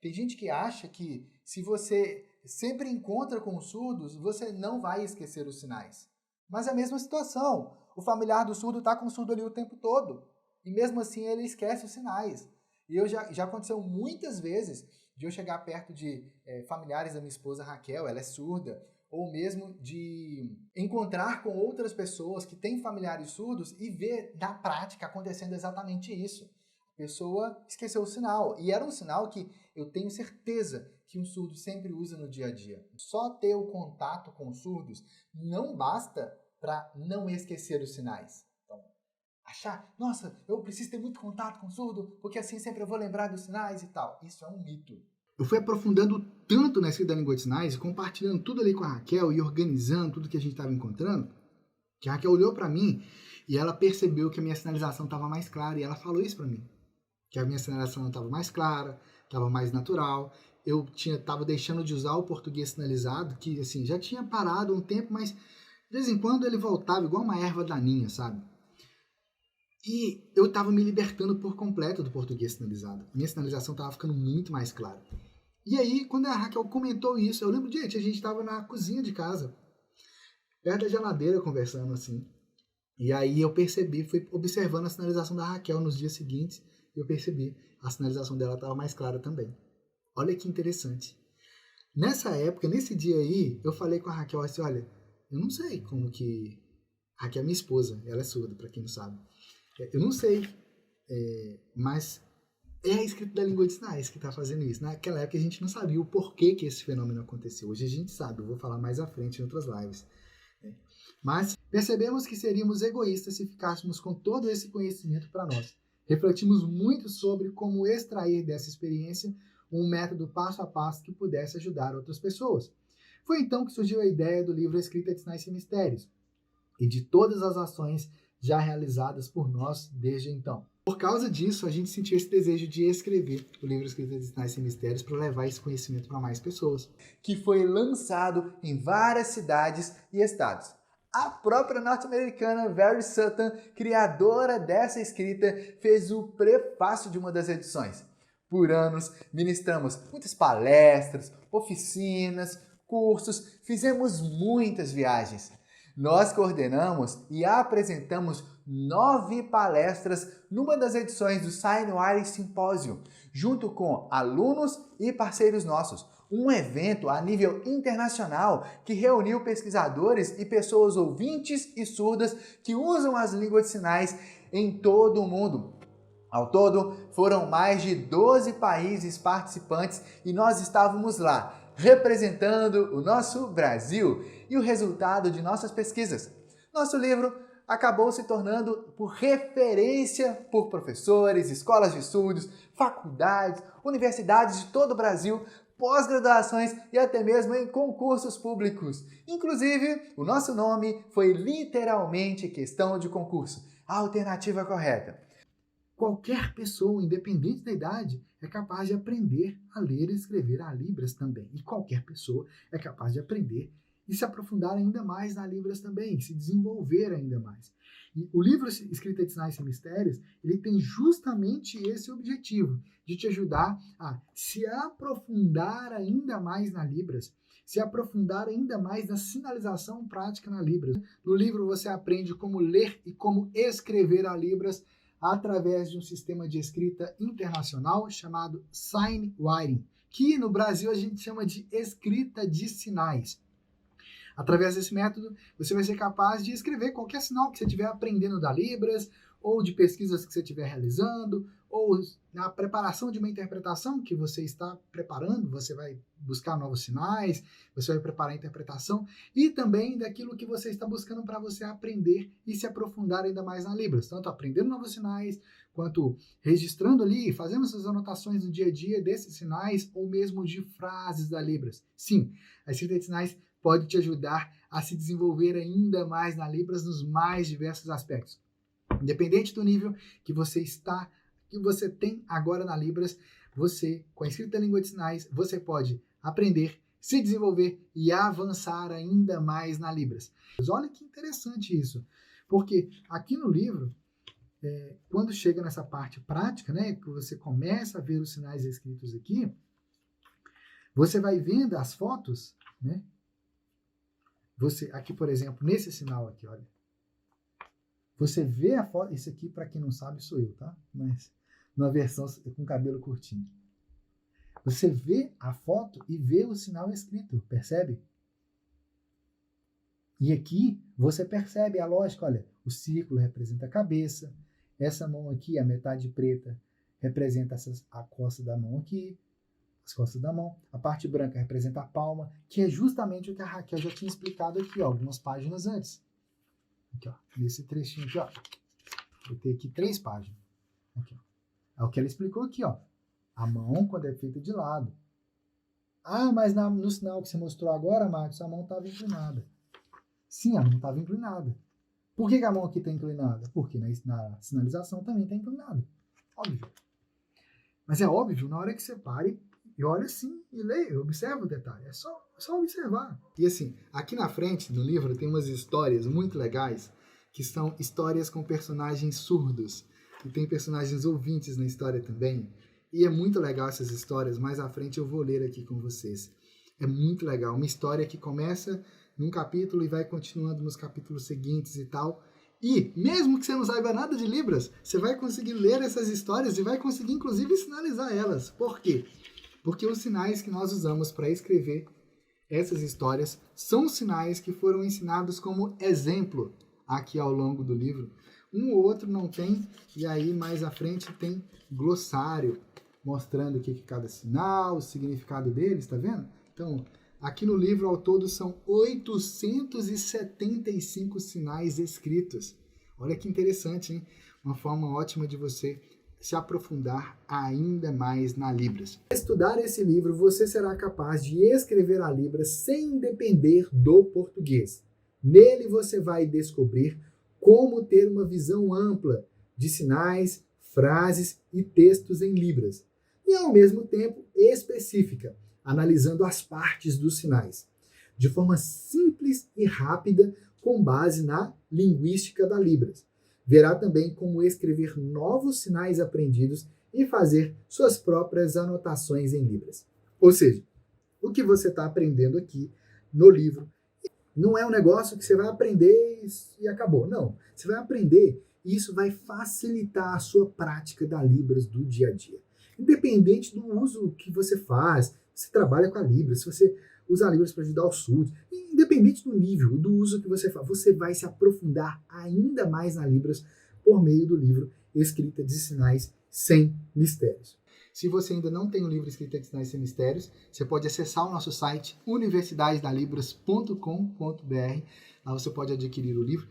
Tem gente que acha que se você sempre encontra com os surdos, você não vai esquecer os sinais. Mas é a mesma situação. O familiar do surdo está com o surdo ali o tempo todo. E mesmo assim ele esquece os sinais. E já aconteceu muitas vezes de eu chegar perto de familiares da minha esposa Raquel, ela é surda, ou mesmo de encontrar com outras pessoas que têm familiares surdos e ver na prática acontecendo exatamente isso. A pessoa esqueceu o sinal. E era um sinal que eu tenho certeza que um surdo sempre usa no dia a dia. Só ter o contato com os surdos não basta para não esquecer os sinais. Então, achar, nossa, eu preciso ter muito contato com o surdo, porque assim sempre eu vou lembrar dos sinais e tal. Isso é um mito. Eu fui aprofundando tanto na escrita da língua de sinais, compartilhando tudo ali com a Raquel e organizando tudo que a gente estava encontrando, que a Raquel olhou para mim e ela percebeu que a minha sinalização estava mais clara e ela falou isso para mim. Que a minha sinalização estava mais clara, estava mais natural. Eu estava deixando de usar o português sinalizado, que assim, já tinha parado um tempo, mas de vez em quando ele voltava igual uma erva daninha, sabe? E eu estava me libertando por completo do português sinalizado. Minha sinalização estava ficando muito mais clara. E aí, quando a Raquel comentou isso, eu lembro, gente, a gente estava na cozinha de casa, perto da geladeira, conversando assim. E aí eu percebi, fui observando a sinalização da Raquel nos dias seguintes, e eu percebi, a sinalização dela estava mais clara também. Olha que interessante. Nessa época, nesse dia aí, eu falei com a Raquel assim, olha, eu não sei como que... A Raquel é minha esposa, ela é surda, para quem não sabe. Eu não sei, mas é a escrita da língua de sinais que está fazendo isso. Naquela época a gente não sabia o porquê que esse fenômeno aconteceu. Hoje a gente sabe, eu vou falar mais à frente em outras lives. Mas percebemos que seríamos egoístas se ficássemos com todo esse conhecimento para nós. Refletimos muito sobre como extrair dessa experiência um método passo a passo que pudesse ajudar outras pessoas. Foi então que surgiu a ideia do livro Escrita de Sinais e Mistérios e de todas as ações já realizadas por nós desde então. Por causa disso, a gente sentiu esse desejo de escrever o livro Escrita de Sinais e Mistérios para levar esse conhecimento para mais pessoas. Que foi lançado em várias cidades e estados. A própria norte-americana Very Sutton, criadora dessa escrita, fez o prefácio de uma das edições. Por anos, ministramos muitas palestras, oficinas, cursos, fizemos muitas viagens. Nós coordenamos e apresentamos 9 palestras numa das edições do Signwriting Symposium, junto com alunos e parceiros nossos. Um evento a nível internacional que reuniu pesquisadores e pessoas ouvintes e surdas que usam as línguas de sinais em todo o mundo. Ao todo, foram mais de 12 países participantes e nós estávamos lá, representando o nosso Brasil e o resultado de nossas pesquisas. Nosso livro acabou se tornando por referência por professores, escolas de estudos, faculdades, universidades de todo o Brasil, pós-graduações e até mesmo em concursos públicos. Inclusive, o nosso nome foi literalmente questão de concurso. A alternativa correta. Qualquer pessoa, independente da idade, é capaz de aprender a ler e escrever a Libras também. E qualquer pessoa é capaz de aprender e se aprofundar ainda mais na Libras também, se desenvolver ainda mais. E o livro Escrita de Sinais e Mistérios, ele tem justamente esse objetivo, de te ajudar a se aprofundar ainda mais na Libras, se aprofundar ainda mais na sinalização prática na Libras. No livro você aprende como ler e como escrever a Libras através de um sistema de escrita internacional chamado Signwriting, que no Brasil a gente chama de escrita de sinais. Através desse método, você vai ser capaz de escrever qualquer sinal que você estiver aprendendo da Libras, ou de pesquisas que você estiver realizando, ou na preparação de uma interpretação que você está preparando, você vai buscar novos sinais, você vai preparar a interpretação, e também daquilo que você está buscando para você aprender e se aprofundar ainda mais na Libras, tanto aprendendo novos sinais, quanto registrando ali, fazendo essas anotações no dia a dia desses sinais, ou mesmo de frases da Libras. Sim, a escrita de sinais pode te ajudar a se desenvolver ainda mais na Libras nos mais diversos aspectos. Independente do nível que você tem agora na Libras, você, com a escrita da língua de sinais, você pode aprender, se desenvolver e avançar ainda mais na Libras. Mas olha que interessante isso, porque aqui no livro, quando chega nessa parte prática, né, que você começa a ver os sinais escritos aqui, Você vai vendo as fotos, né? Você, aqui, por exemplo, nesse sinal aqui, olha. Você vê a foto, isso aqui, para quem não sabe, sou eu, tá? Mas numa versão com cabelo curtinho. Você vê a foto e vê o sinal escrito, percebe? E aqui você percebe a lógica, olha, o círculo representa a cabeça, essa mão aqui, a metade preta, representa a costa da mão aqui, as costas da mão, a parte branca representa a palma, que é justamente o que a Raquel já tinha explicado aqui, ó, algumas páginas antes. Aqui, ó, nesse trechinho aqui, ó. Vou ter aqui 3 páginas. Aqui, ó. É o que ela explicou aqui, ó. A mão, quando é feita de lado. Ah, mas no sinal que você mostrou agora, Marcos, a mão estava inclinada. Sim, a mão estava inclinada. Por que a mão aqui está inclinada? Porque na sinalização também está inclinada. Óbvio. Mas é óbvio, na hora que você pare e olha assim e leia, observa o detalhe. É só observar. E assim, aqui na frente do livro tem umas histórias muito legais, que são histórias com personagens surdos. E tem personagens ouvintes na história também. E é muito legal essas histórias. Mais à frente eu vou ler aqui com vocês. É muito legal. Uma história que começa num capítulo e vai continuando nos capítulos seguintes e tal. E, mesmo que você não saiba nada de Libras, você vai conseguir ler essas histórias e vai conseguir, inclusive, sinalizar elas. Por quê? Porque os sinais que nós usamos para escrever essas histórias são sinais que foram ensinados como exemplo aqui ao longo do livro. Um ou outro não tem, e aí mais à frente tem glossário, mostrando o que é cada sinal, o significado deles, tá vendo? Então, aqui no livro, ao todo, são 875 sinais escritos. Olha que interessante, hein? Uma forma ótima de você se aprofundar ainda mais na Libras. Ao estudar esse livro, você será capaz de escrever a Libras sem depender do português. Nele você vai descobrir como ter uma visão ampla de sinais, frases e textos em Libras, e ao mesmo tempo específica, analisando as partes dos sinais, de forma simples e rápida, com base na linguística da Libras. Verá também como escrever novos sinais aprendidos e fazer suas próprias anotações em Libras. Ou seja, o que você está aprendendo aqui no livro não é um negócio que você vai aprender e acabou. Não, você vai aprender e isso vai facilitar a sua prática da Libras do dia a dia. Independente do uso que você faz, se trabalha com a Libras, se você usa a Libras para ajudar o surdo, independente do nível, do uso que você faz, você vai se aprofundar ainda mais na Libras por meio do livro Escrita de Sinais Sem Mistérios. Se você ainda não tem o livro Escrita de Sinais Sem Mistérios, você pode acessar o nosso site universidadedalibras.com.br. Lá você pode adquirir o livro.